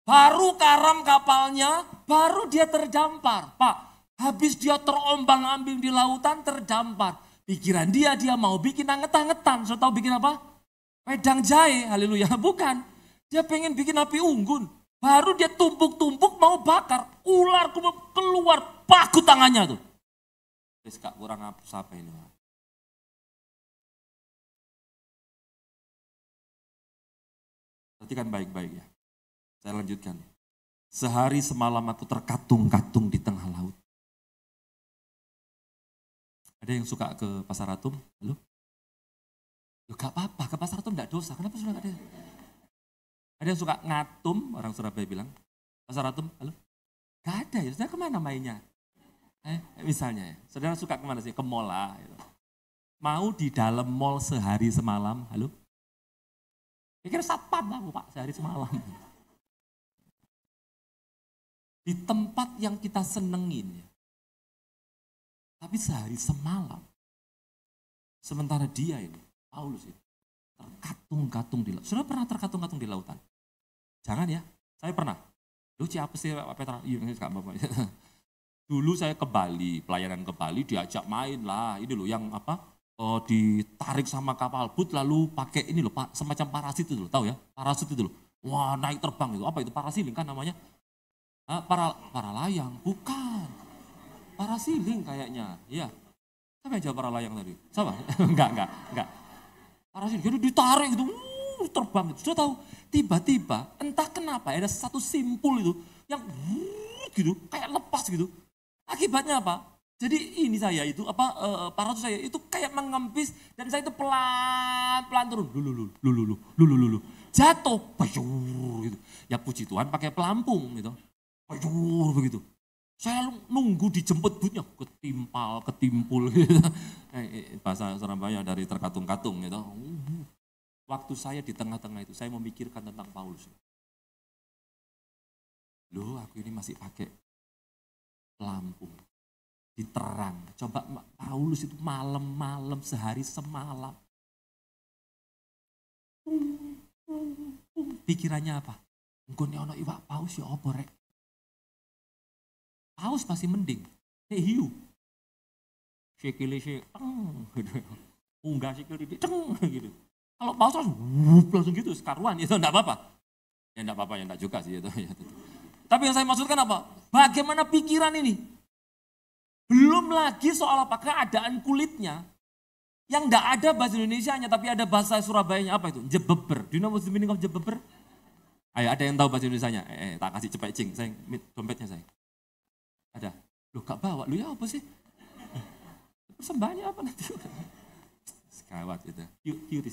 Baru karam kapalnya, baru dia terdampar. Pak, habis dia terombang-ambing di lautan, terdampar. Pikiran dia mau bikin anget-angetan. Sudah tahu bikin apa? Wedang jahe, haleluya. Bukan. Dia pengen bikin api unggun. Baru dia tumpuk-tumpuk mau bakar. Ular keluar, paku tangannya tuh. Wis gak kurang apa ini. Perhatikan baik-baik ya. Saya lanjutkan. Sehari semalam aku terkatung-katung di tengah laut. Ada yang suka ke Pasar Atum? Halo? Loh gak apa-apa, ke Pasar Atum gak dosa. Kenapa sudah gak ada? Ada yang suka ngatum, orang Surabaya bilang. Pasar Atom, halo? Gak ada ya, saudara kemana mainnya? Misalnya ya, saudara suka kemana sih? Ke mall lah. Gitu. Mau di dalam mall sehari semalam, halo? Pikir satpam aku Pak, sehari semalam. Di tempat yang kita senengin, ya. Tapi sehari semalam. Sementara dia ini, Paulus itu, terkatung-katung di laut. Sudah pernah terkatung-katung di lautan? Jangan ya, saya pernah. Lu siapa sih Pak Petra? Iya, enggak apa-apa. Dulu saya ke Bali, pelayanan ke Bali, diajak main lah. Ini loh yang apa? Ditarik sama kapal boat lalu pakai ini loh, semacam parasit itu loh, tahu ya? Parasut itu loh. Wah, naik terbang itu. Apa itu? Parasiling kan namanya? Paralayang, bukan. Parasiling kayaknya, iya. Siapa yang jawab paralayang tadi? Siapa? Enggak. Parasiling, jadi ditarik gitu, terbang itu. Sudah tahu, tiba-tiba entah kenapa ada satu simpul itu yang gitu, kayak lepas gitu. Akibatnya apa? Jadi ini saya itu, parasut saya itu kayak mengempis dan saya itu pelan-pelan turun. Lulu. Jatuh, bayur gitu. Ya puji Tuhan pakai pelampung gitu. Bayur begitu. Saya nunggu dijemput butnya, ketimpul gitu. Bahasa Surabaya dari terkatung-katung gitu. Waktu saya di tengah-tengah itu, saya memikirkan tentang Paulus. Loh, aku ini masih pakai pelampung. Diterang. Coba Paulus itu malam-malam, sehari semalam. Pikirannya apa? Engko nek ana iwak paus ya apa rek? Paus pasti mending. Nek hiu. Sikile sik gitu. Unggah sikil titik gitu. Kalau paus langsung gitu sekaruan itu enggak apa-apa. Ya enggak apa-apa, ya enggak juga sih itu. Tapi yang saya maksudkan apa? Bagaimana pikiran ini? Belum lagi soal apa keadaan kulitnya. Yang enggak ada bahasa Indonesianya tapi ada bahasa Surabayanya apa itu? Jebeber. Do you know what's the meaning of jebeber? Ayo ada yang tahu bahasa Indonesianya? Tak kasih cepet cing, saya dompetnya saya. Ada. Loh gak bawa, lu ya apa sih? Persembahannya apa nanti? Sekawat itu.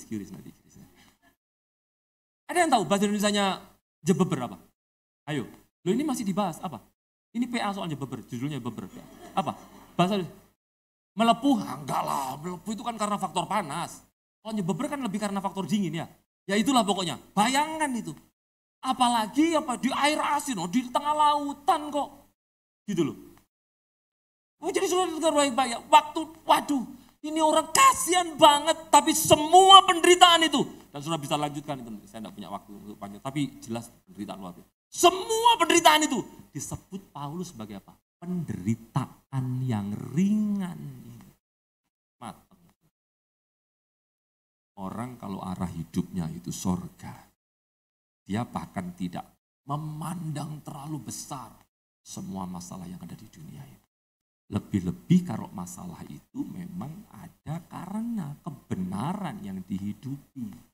Curious nanti. Ada yang tahu bahasa Indonesianya jebeber apa? Ayo. Loh ini masih dibahas apa? Ini PA soalnya jebeber, judulnya jebeber. Apa? Bahasa melepuh? Enggak lah, melepuh itu kan karena faktor panas. Kalau jebeber kan lebih karena faktor dingin ya. Ya itulah pokoknya. Bayangkan itu. Apalagi di air asin, di tengah lautan kok. Gitu loh. Oh, jadi sudah terbaik-baik ya. Waduh, ini orang kasihan banget, tapi semua penderitaan itu. Dan sudah bisa lanjutkan itu, saya tidak punya waktu untuk panjang. Tapi jelas penderitaan luar biasa. Semua penderitaan itu disebut Paulus sebagai apa? Penderitaan yang ringan. Matang. Orang kalau arah hidupnya itu sorga, dia bahkan tidak memandang terlalu besar semua masalah yang ada di dunia ini. Lebih-lebih kalau masalah itu memang ada karena kebenaran yang dihidupi.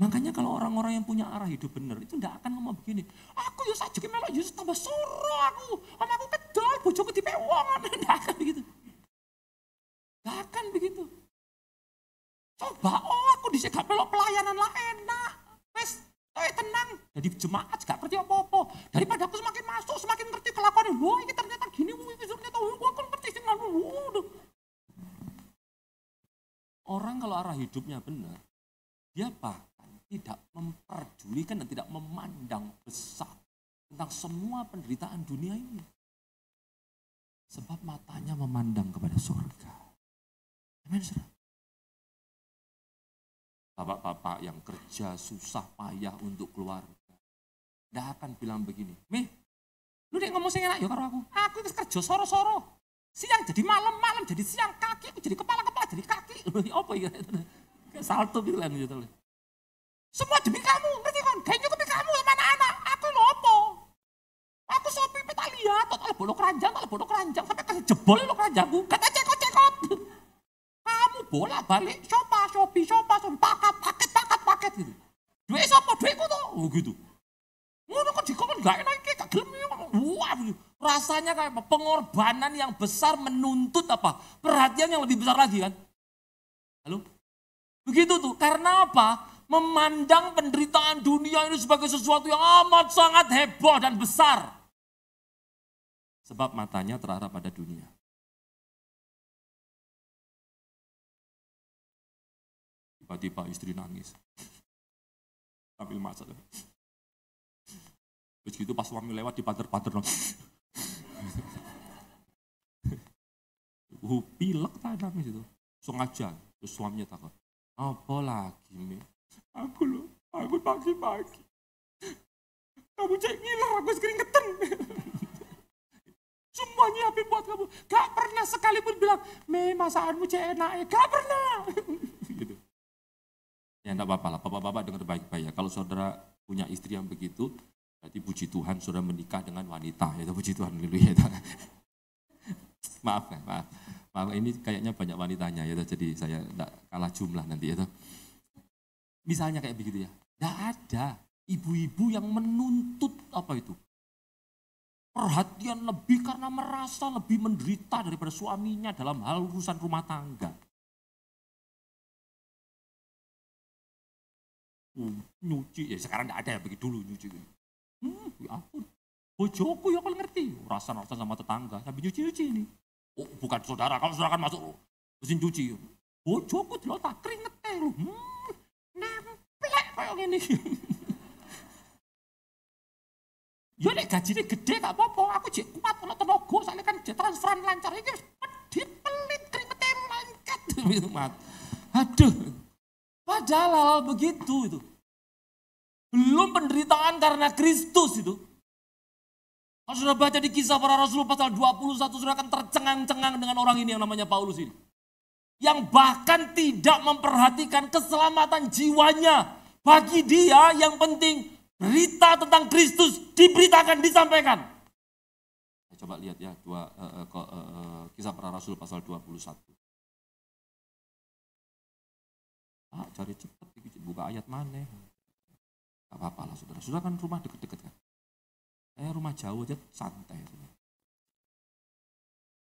Makanya kalau orang-orang yang punya arah hidup benar itu tidak akan ngomong begini. Aku ya saja melok Yesus tambah soro aku. Aku kedal, bojoku dipewongan. Tidak akan begitu. Tidak akan begitu. Coba, aku disegap melok pelayanan lah enak. Wes, tenang. Jadi jemaat gak ngerti apa-apa. Daripada aku semakin masuk, semakin ngerti kelakuan. Wah, ini ternyata gini, ternyata aku ngerti. Orang kalau arah hidupnya benar, dia bahkan tidak memperdulikan dan tidak memandang besar tentang semua penderitaan dunia ini. Sebab matanya memandang kepada surga. Amin, saudara. Bapak-bapak yang kerja susah payah untuk keluarga, tidak akan bilang begini, lu dek ngomong sing enak ya karo aku itu kerja soro-soro, siang jadi malam jadi siang, kaki aku jadi kepala jadi kaki, apa ya, salto gitu kan gitu. Semua demi kamu, ngerti kan? Kayaknya demi kamu sama anak-anak, aku lo apa? Aku sopi petalia, total bodoh keranjang, sampai kasih jebol lo keranjangku, kata cekot. Kamu bola balik, Shopee, paket gitu. Duit siapa? Duitku tuh, gitu. Ngono kok dikon gak enak iki, gak gelem. Wah, rasanya kayak apa? Pengorbanan yang besar menuntut apa? Perhatian yang lebih besar lagi kan? Halo? Begitu tuh, karena apa? memandang penderitaan dunia ini sebagai sesuatu yang amat sangat heboh dan besar. Sebab matanya terarah pada dunia. Tiba-tiba istri nangis. Sambil masak. Begitu pas suami lewat di pater-pater. Pilek tak nangis itu. Sengaja. Terus suaminya takut. Apa lagi, Mi? Aku pagi-pagi. Kamu cek ngiler, aku keringetan. Semua nyiapin buat kamu. Gak pernah sekalipun bilang, Mi, masakanmu cek enak. Gak pernah. Gitu. Ya enggak apa-apa lah, bapak-bapak dengar baik-baik ya. Kalau saudara punya istri yang begitu, berarti puji Tuhan saudara menikah dengan wanita. Ya, puji Tuhan dulu ya. Maaf. Ini kayaknya banyak wanitanya ya, jadi saya enggak kalah jumlah nanti ya. Misalnya kayak begitu ya. Enggak ada ibu-ibu yang menuntut apa itu? Perhatian lebih karena merasa lebih menderita daripada suaminya dalam hal urusan rumah tangga. Nyuci, ya sekarang enggak ada ya, begitu dulu nyuci. Ya ampun, bojoku ya kalau ngerti, rasa-rasa sama tetangga, sambil nyuci-nyuci ini. Oh bukan saudara, kalau saudara kan masuk mesin cuci. Bojoku dulu tak keringetnya lu, nemplek kayak gini. Ya nek gajine gede gak apa-apa, aku jek kuat kalau tenaga, soalnya kan transferan lancar, ini pedit, pelit, keringetnya lengket. Aduh, padahal hal begitu itu. Belum penderitaan karena Kristus itu. Kalau sudah baca di Kisah Para Rasul pasal 21, sudah akan tercengang-cengang dengan orang ini yang namanya Paulus ini. Yang bahkan tidak memperhatikan keselamatan jiwanya. Bagi dia yang penting berita tentang Kristus diberitakan, disampaikan. Coba lihat ya, Kisah Para Rasul pasal 21. Cari cepat, buka ayat mana. Gak apa-apa lah saudara. Saudara kan rumah deket-deket kan. Saya rumah jauh aja santai.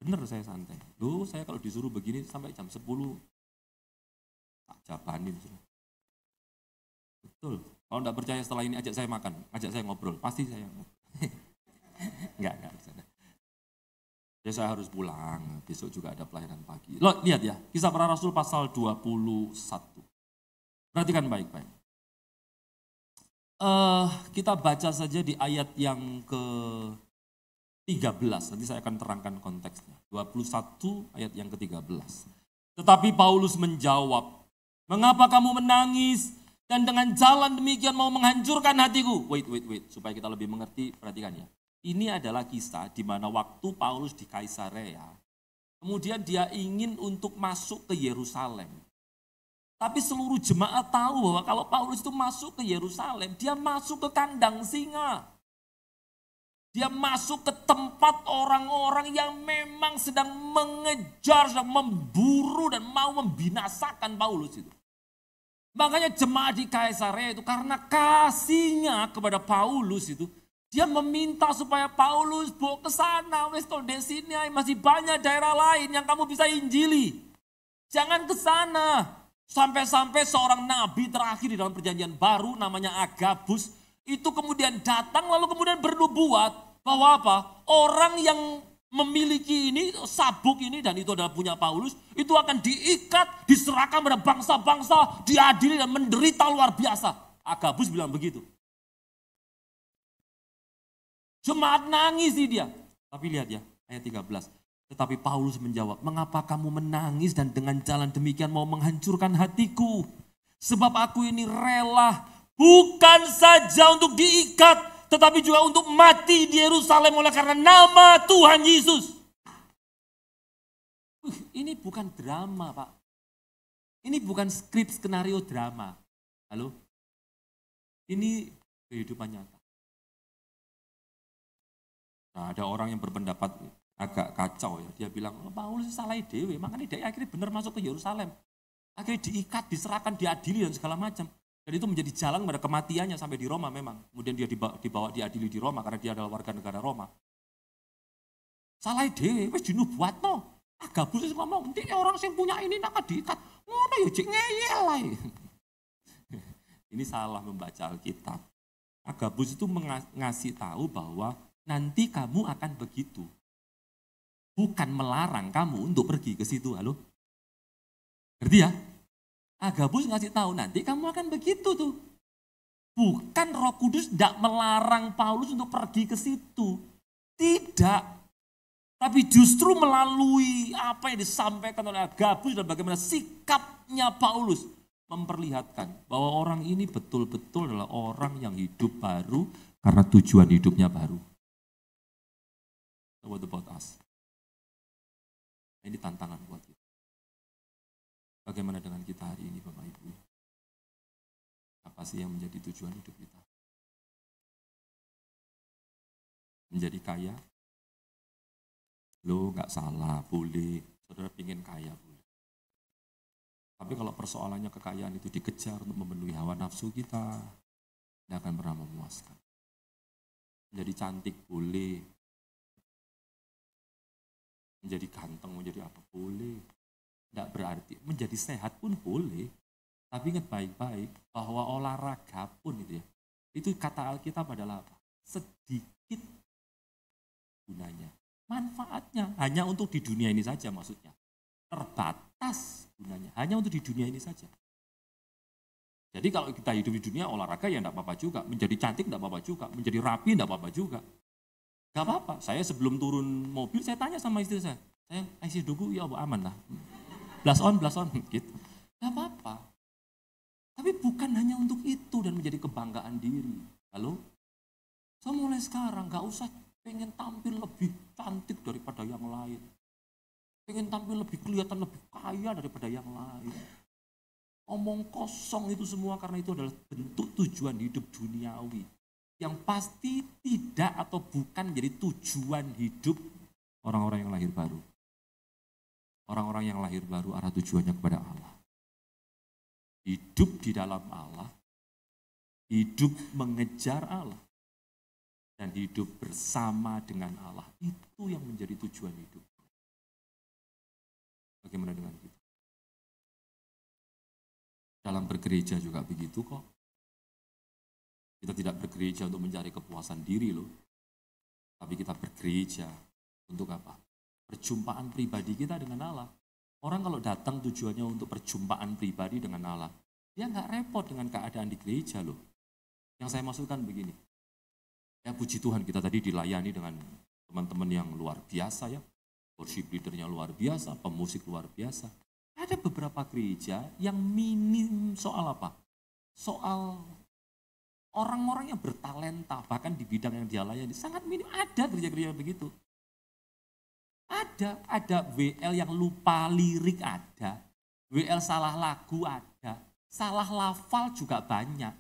Bener saya santai. Loh saya kalau disuruh begini sampai jam 10. Tak jabanin. Betul. Kalau enggak percaya setelah ini ajak saya makan. Ajak saya ngobrol. Pasti saya ngobrol. Enggak. Ya saya harus pulang. Besok juga ada pelayanan pagi. Loh lihat ya. Kisah Para Rasul pasal 21. Perhatikan baik-baik. Kita baca saja di ayat yang ke-13. Nanti saya akan terangkan konteksnya. 21 ayat yang ke-13. Tetapi Paulus menjawab, mengapa kamu menangis dan dengan jalan demikian mau menghancurkan hatiku? Wait. Supaya kita lebih mengerti, perhatikan ya. Ini adalah kisah di mana waktu Paulus di Kaisarea, kemudian dia ingin untuk masuk ke Yerusalem. Tapi seluruh jemaat tahu bahwa kalau Paulus itu masuk ke Yerusalem, dia masuk ke kandang singa. Dia masuk ke tempat orang-orang yang memang sedang mengejar, sedang memburu dan mau membinasakan Paulus itu. Makanya jemaat di Kaisarea itu karena kasihnya kepada Paulus itu, dia meminta supaya Paulus bawa ke sana, wes tol di sini masih banyak daerah lain yang kamu bisa injili. Jangan ke sana. Sampai-sampai seorang nabi terakhir di dalam perjanjian baru namanya Agabus itu kemudian datang lalu kemudian bernubuat bahwa apa? Orang yang memiliki ini, sabuk ini dan itu adalah punya Paulus, itu akan diikat, diserahkan pada bangsa-bangsa, diadili dan menderita luar biasa. Agabus bilang begitu. Jemaat nangis sih dia. Tapi lihat ya, ayat 13. Tetapi Paulus menjawab, mengapa kamu menangis dan dengan jalan demikian mau menghancurkan hatiku? Sebab aku ini rela bukan saja untuk diikat, tetapi juga untuk mati di Yerusalem oleh karena nama Tuhan Yesus. Ini bukan drama Pak. Ini bukan skrip skenario drama. Halo? Ini kehidupan nyata. Nah, ada orang yang berpendapat agak kacau ya. Dia bilang, Paulus salah dewe, makanya dia akhirnya benar masuk ke Yerusalem. Akhirnya diikat, diserahkan, diadili dan segala macam. Dan itu menjadi jalan pada kematiannya sampai di Roma memang. Kemudian dia dibawa diadili di Roma karena dia adalah warga negara Roma. Salah dewe, wis dinubuatno. Agabus wis ngomong, intinya orang yang punya ini nak diikat. Ngono ya jek ngeyel ae. Ini salah membaca Alkitab. Agabus itu ngasih tahu bahwa nanti kamu akan begitu. Bukan melarang kamu untuk pergi ke situ. Halo? Ngerti ya? Agabus ngasih tahu nanti kamu akan begitu tuh. Bukan Roh Kudus tidak melarang Paulus untuk pergi ke situ. Tidak. Tapi justru melalui apa yang disampaikan oleh Agabus dan bagaimana sikapnya Paulus memperlihatkan bahwa orang ini betul-betul adalah orang yang hidup baru karena tujuan hidupnya baru. What about us? Ini tantangan buat kita. Bagaimana dengan kita hari ini Bapak Ibu? Apa sih yang menjadi tujuan hidup kita? Menjadi kaya? Loh gak salah, boleh. Saudara ingin kaya, boleh. Tapi kalau persoalannya kekayaan itu dikejar untuk memenuhi hawa nafsu kita, tidak akan pernah memuaskan. Menjadi cantik boleh. Menjadi ganteng, menjadi apa boleh. Tidak berarti. Menjadi sehat pun boleh. Tapi ingat baik-baik bahwa olahraga pun itu ya. Itu kata Alkitab adalah apa? Sedikit gunanya. Manfaatnya hanya untuk di dunia ini saja maksudnya. Terbatas gunanya. Hanya untuk di dunia ini saja. Jadi kalau kita hidup di dunia olahraga ya tidak apa-apa juga. Menjadi cantik tidak apa-apa juga. Menjadi rapi tidak apa-apa juga. Gak apa-apa. Saya sebelum turun mobil saya tanya sama istri saya. Saya isi dugu ya aman lah. Blast on gitu. Gak apa-apa. Tapi bukan hanya untuk itu dan menjadi kebanggaan diri. Halo? So mulai sekarang gak usah pengen tampil lebih cantik daripada yang lain. Pengen tampil lebih kelihatan lebih kaya daripada yang lain. Omong kosong itu semua karena itu adalah bentuk tujuan hidup duniawi. Yang pasti tidak atau bukan menjadi tujuan hidup orang-orang yang lahir baru. Orang-orang yang lahir baru arah tujuannya kepada Allah. Hidup di dalam Allah. Hidup mengejar Allah. Dan hidup bersama dengan Allah. Itu yang menjadi tujuan hidup. Bagaimana dengan kita? Dalam bergereja juga begitu kok. Kita tidak bergereja untuk mencari kepuasan diri loh. Tapi kita bergereja untuk apa? Perjumpaan pribadi kita dengan Allah. Orang kalau datang tujuannya untuk perjumpaan pribadi dengan Allah. Dia nggak repot dengan keadaan di gereja loh. Yang saya maksudkan begini. Ya puji Tuhan kita tadi dilayani dengan teman-teman yang luar biasa ya. Worship leadernya luar biasa, pemusik luar biasa. Ada beberapa gereja yang minim soal apa? Soal orang-orang yang bertalenta, bahkan di bidang yang dia layani. Sangat minim, ada gereja-gereja begitu. Ada WL yang lupa lirik ada. WL salah lagu ada. Salah lafal juga banyak.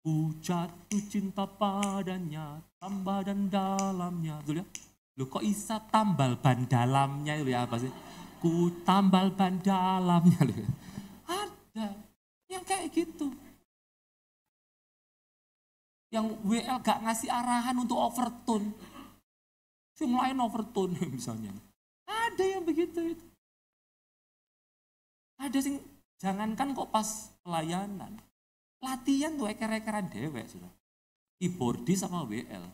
Ku jatuh cinta padanya, tambah dan dalamnya. Betul ya? Loh kok isa tambal ban dalamnya itu ya apa sih? Ku tambal ban dalamnya. Ada yang kayak gitu. Yang WL gak ngasih arahan untuk overtone. Yang lain overtone misalnya. Ada yang begitu itu. Ada sing jangankan kok pas pelayanan. Latihan tuh eker-ekeran dewek sudah. Keyboardis sama WL.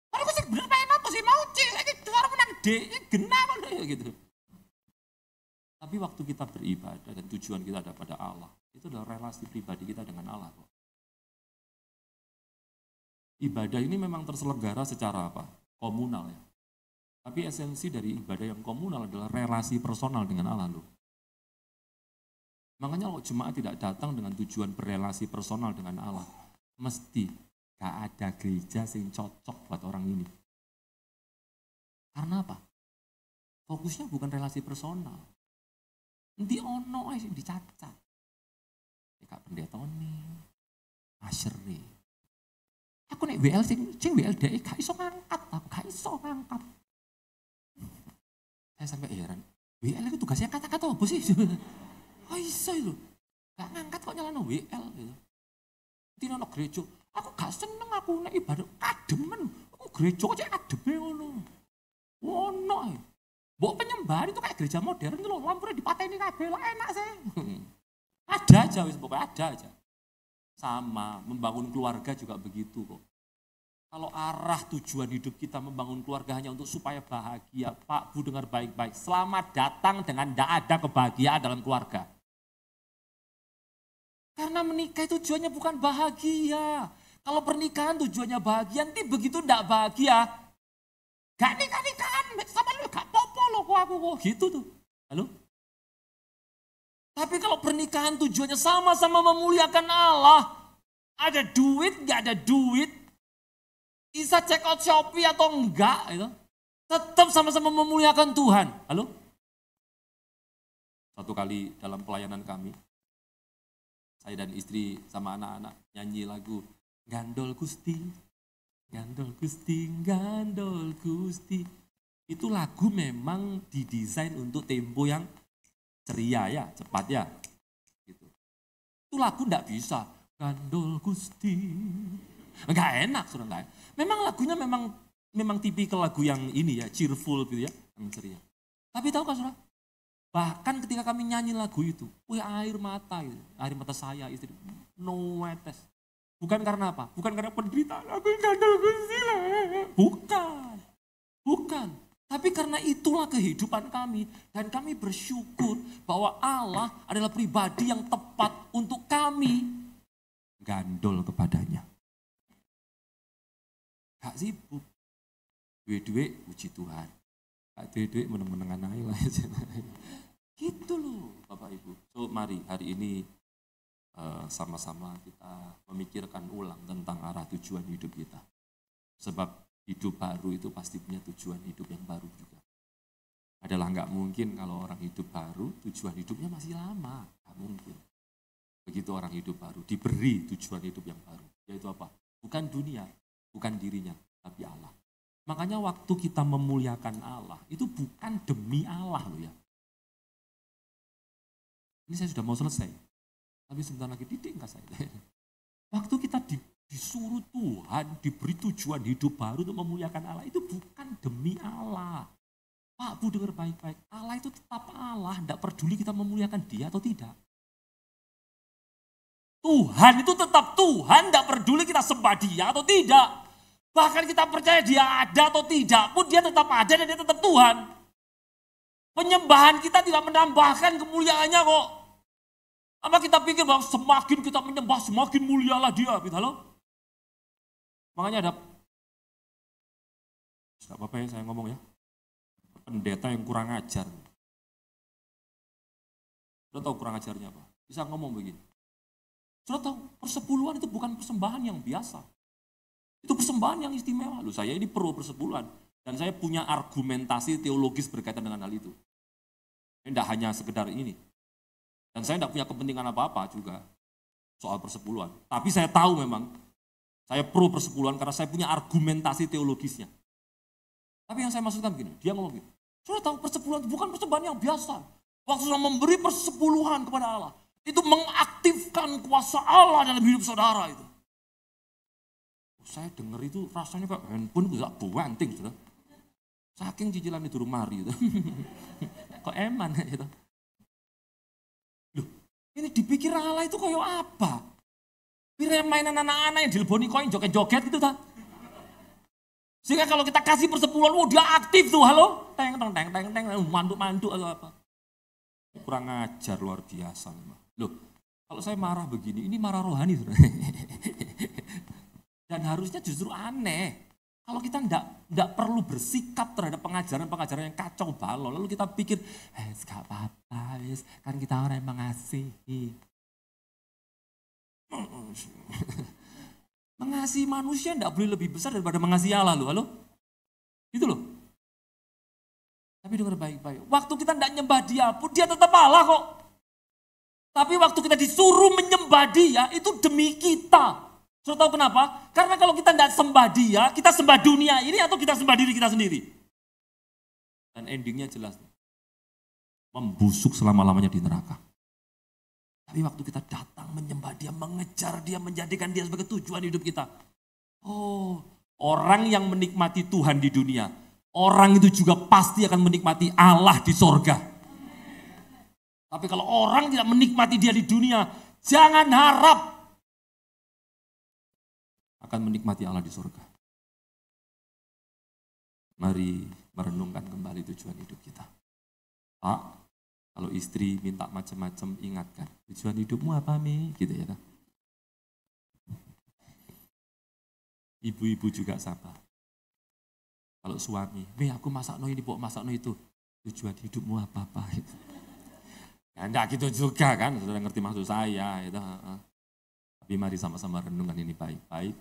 Kalau aku sih bener pengen apa sih mau cek, ini suara menang D, kenapa ya gitu. Tapi waktu kita beribadah dan tujuan kita ada pada Allah, itu adalah relasi pribadi kita dengan Allah kok. Ibadah ini memang terselenggara secara apa? Komunal ya. Tapi esensi dari ibadah yang komunal adalah relasi personal dengan Allah loh. Makanya kalau jemaat tidak datang dengan tujuan berrelasi personal dengan Allah, mesti gak ada gereja yang cocok buat orang ini. Karena apa? Fokusnya bukan relasi personal. Nanti ono aja dicacat. Kak pendeta ini, asyri. Aku nek WL sing WL dhek gak iso ngangkat, aku gak iso ngangkat. Saya sampai heran. WL itu tugasnya kata-kata apa sih? Oh iso itu. Gak ngangkat kok nyalano WL gitu. Nanti ono gereja, aku gak seneng aku nek ibadah kademen. Aku gereja aja ademe ngono. Ono ae. Mbok penyembahan itu kayak gereja modern itu loh, lampunya dipateni kabeh lah enak sih. Ada aja wis pokoknya ada aja. Sama, membangun keluarga juga begitu kok. Kalau arah tujuan hidup kita membangun keluarga hanya untuk supaya bahagia, Pak Bu dengar baik-baik. Selamat datang dengan tidak ada kebahagiaan dalam keluarga. Karena menikah itu tujuannya bukan bahagia. Kalau pernikahan tujuannya bahagia, nanti begitu tidak bahagia. Gak nikah-nikahan sama lu, gak popo lo kok aku kok. Gitu tuh. Halo? Tapi kalau pernikahan tujuannya sama-sama memuliakan Allah. Ada duit, gak ada duit. Bisa check out Shopee atau enggak, itu tetap sama-sama memuliakan Tuhan. Halo? Satu kali dalam pelayanan kami, saya dan istri sama anak-anak nyanyi lagu Gandol Gusti, Gandol Gusti, Gandol Gusti. Itu lagu memang didesain untuk tempo yang ceria ya, cepat ya. Gitu. Itu lagu enggak bisa. Gandol Gusti. Enggak enak, sudah enggak enak. Memang lagunya memang tipikal lagu yang ini ya, cheerful gitu ya, yang ceria. Tapi tahu kan saudara? Bahkan ketika kami nyanyi lagu itu, air mata saya, istri, no wetes. Bukan karena apa? Bukan karena penderitaan, aku gandol Gusti lah. Bukan. Tapi karena itulah kehidupan kami. Dan kami bersyukur bahwa Allah adalah pribadi yang tepat untuk kami gandol kepadanya. Gak sibuk. Duit-duit puji Tuhan. Gak duit-duit meneng-menengan aja lah. Gitu loh Bapak Ibu. So mari hari ini sama-sama kita memikirkan ulang tentang arah tujuan hidup kita. Sebab hidup baru itu pasti punya tujuan hidup yang baru juga. Adalah gak mungkin kalau orang hidup baru tujuan hidupnya masih lama. Gak mungkin. Begitu orang hidup baru diberi tujuan hidup yang baru. Yaitu apa? Bukan dunia. Bukan dirinya, tapi Allah. Makanya waktu kita memuliakan Allah, itu bukan demi Allah loh ya. Ini saya sudah mau selesai. Tapi sebentar lagi didik enggak saya. Waktu kita disuruh Tuhan, diberi tujuan hidup baru untuk memuliakan Allah, itu bukan demi Allah. Pak Bu dengar baik-baik, Allah itu tetap Allah, tidak peduli kita memuliakan dia atau tidak. Tuhan itu tetap Tuhan, tidak peduli kita sembah dia atau tidak. Bahkan kita percaya dia ada atau tidak pun dia tetap ada dan dia tetap Tuhan. Penyembahan kita tidak menambahkan kemuliaannya kok. Apa kita pikir bahwa semakin kita menyembah semakin mulialah dia, gitu loh. Makanya ada, tidak apa-apa ya saya ngomong ya, pendeta yang kurang ajar. Sudah tahu kurang ajarnya apa? Bisa ngomong begini. Sudah tahu persepuluhan itu bukan persembahan yang biasa. Itu persembahan yang istimewa. Loh, saya ini pro persepuluhan. Dan saya punya argumentasi teologis berkaitan dengan hal itu. Ini tidak hanya sekedar ini. Dan saya tidak punya kepentingan apa-apa juga soal persepuluhan. Tapi saya tahu memang, saya pro persepuluhan karena saya punya argumentasi teologisnya. Tapi yang saya maksudkan begini, dia ngomong begini. Sudah tahu persepuluhan bukan persembahan yang biasa. Waktu saudara memberi persepuluhan kepada Allah, itu mengaktifkan kuasa Allah dalam hidup saudara itu. Saya dengar itu rasanya kayak handphone bisa banting, saudara. Saking cicilan itu rumah gitu. Kok eman gitu. Loh, ini dipikir Allah itu kayak apa? Pikir mainan anak-anak yang dileboni koin joget-joget gitu tak? Sehingga kalau kita kasih persepuluhan, dia aktif tuh, halo? Teng, mandu-mandu atau apa. Kurang ajar luar biasa. Loh, kalau saya marah begini, ini marah rohani. Dan harusnya justru aneh. Kalau kita enggak perlu bersikap terhadap pengajaran-pengajaran yang kacau balau. Lalu kita pikir, gak apa-apa, kan kita orang yang mengasihi. Mengasihi manusia enggak boleh lebih besar daripada mengasihi Allah loh, halo? Gitu loh. Tapi dengar baik-baik, waktu kita enggak nyembah dia pun dia tetap Allah kok. Tapi waktu kita disuruh menyembah dia, itu demi kita. Sudah tahu kenapa? Karena kalau kita tidak sembah dia, kita sembah dunia ini atau kita sembah diri kita sendiri. Dan endingnya jelas. Membusuk selama-lamanya di neraka. Tapi waktu kita datang menyembah dia, mengejar dia, menjadikan dia sebagai tujuan hidup kita. Oh, orang yang menikmati Tuhan di dunia, orang itu juga pasti akan menikmati Allah di sorga. Tapi kalau orang tidak menikmati dia di dunia, jangan harap akan menikmati Allah di surga. Mari merenungkan kembali tujuan hidup kita. Pak, kalau istri minta macam-macam, ingatkan. Tujuan hidupmu apa, Mi? Gitu ya. Ibu-ibu juga sabar. Kalau suami, Mi aku masakno ini, Pok, masakno itu. Tujuan hidupmu apa, Pak? Gitu. Ya enggak gitu juga kan, sudah ngerti maksud saya. Gitu. Tapi mari sama-sama renungkan ini baik-baik.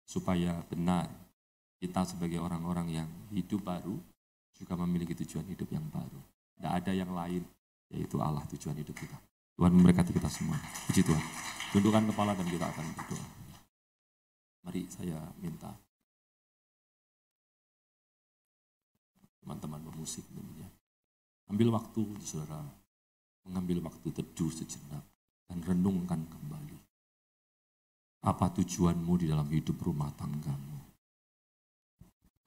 Supaya benar kita sebagai orang-orang yang hidup baru juga memiliki tujuan hidup yang baru. Tidak ada yang lain, yaitu Allah tujuan hidup kita. Tuhan memberkati kita semua. Puji Tuhan. Tundukkan kepala dan kita akan berdoa. Mari saya minta teman-teman pemusik tentunya. Ambil waktu, saudara, mengambil waktu teduh sejenak dan renungkan kembali. Apa tujuanmu di dalam hidup rumah tanggamu?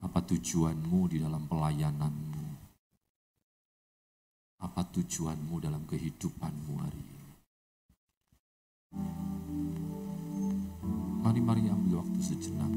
Apa tujuanmu di dalam pelayananmu? Apa tujuanmu dalam kehidupanmu hari ini? Mari ambil waktu sejenak.